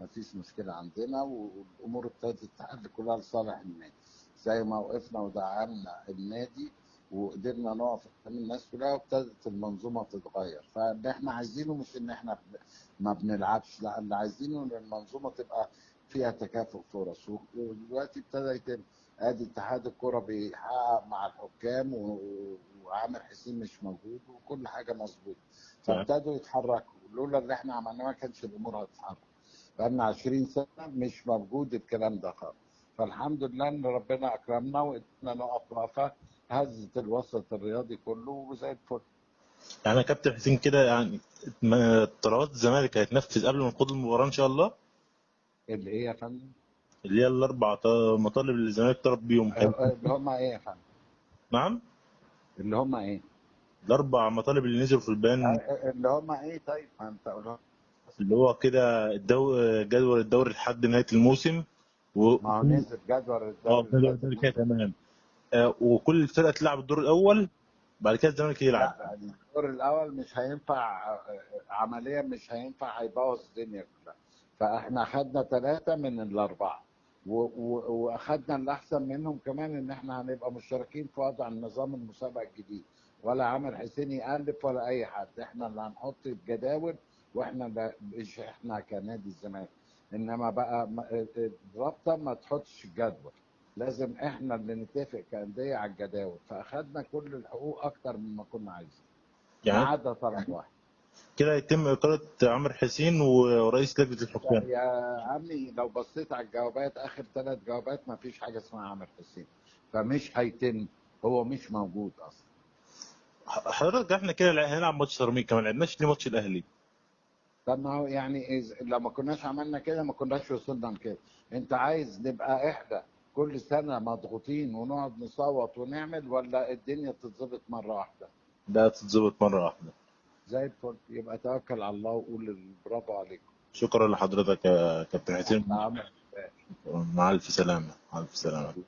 مفيش مشكله عندنا، والامور ابتدت تتحل كلها لصالح النادي. زي ما وقفنا ودعمنا النادي وقدرنا نقف قدام الناس كلها، وابتدت المنظومه تتغير. فاللي احنا عايزينه مش ان احنا ما بنلعبش، لا، اللي عايزينه ان المنظومه تبقى فيها تكافؤ فرص. ودلوقتي ابتدى يتم. ادي اتحاد الكره بيحقق مع الحكام، وعامر حسين مش موجود، وكل حاجه مظبوطه. فابتدوا يتحركوا. لولا اللي احنا عملناه ما كانش الامور هتتحرك. بقالنا 20 سنه مش موجود الكلام ده خالص. فالحمد لله ان ربنا اكرمنا وقدرنا نقف وقفه هزت الوسط الرياضي كله وزي الفل. يعني يا كابتن حسين كده، يعني طلبات الزمالك هيتنفذ قبل ما نخوض المباراة إن شاء الله؟ اللي ايه يا فندم؟ اللي هي الأربع مطالب اللي الزمالك طلب بيهم اللي هم ايه يا فندم؟ نعم؟ اللي هم ايه؟ الأربع مطالب اللي نزلوا في البيان، اللي هم ايه؟ طيب ما انت قولهم. اللي هو كده جدول الدوري لحد نهاية الموسم، ما هو وكل نزل جدول اه الدوري جدول لغايه الدوري كده النص. تمام. وكل فرقة تلعب الدور الأول، بعد كده الزمالك يلعب. لا، الدور الاول مش هينفع، عمليا مش هينفع، هيبوظ الدنيا كلها. فاحنا اخدنا ثلاثه من الاربعه، واخدنا اللي احسن منهم كمان، ان احنا هنبقى مشتركين في وضع النظام المسابقه الجديد. ولا عامر حسين يألف ولا اي حد، احنا اللي هنحط الجداول. واحنا اللي مش احنا كنادي الزمالك، انما بقى الرابطه ما تحطش الجدول. لازم احنا اللي نتفق كأندية على الجداول. فاخدنا كل الحقوق اكتر مما كنا عايزين، ما يعني عدا طرف واحد. كده يتم إقالة عمرو حسين ورئيس لجنة الحكام. يا عمي لو بصيت على الجوابات، اخر 3 جوابات ما فيش حاجه اسمها عامر حسين. فمش هيتم. هو مش موجود اصلا. حضرتك احنا كده هنلعب ماتش سيراميكا، ما لعبناش ليه ماتش الأهلي؟ طب ما هو يعني لو ما كناش عملنا كده ما كناش وصلنا لكده. انت عايز نبقى احنا كل سنه مضغوطين ونقعد نصوت ونعمل، ولا الدنيا تتظبط مره واحده؟ ده تتظبط مرة واحدة. زي الفل. يبقى توكل علالله وقول برافو عليكم. شكرا لحضرتك يا كابتن تحت حسين. امرك. مع ألف سلامة، مع ألف سلامة. الله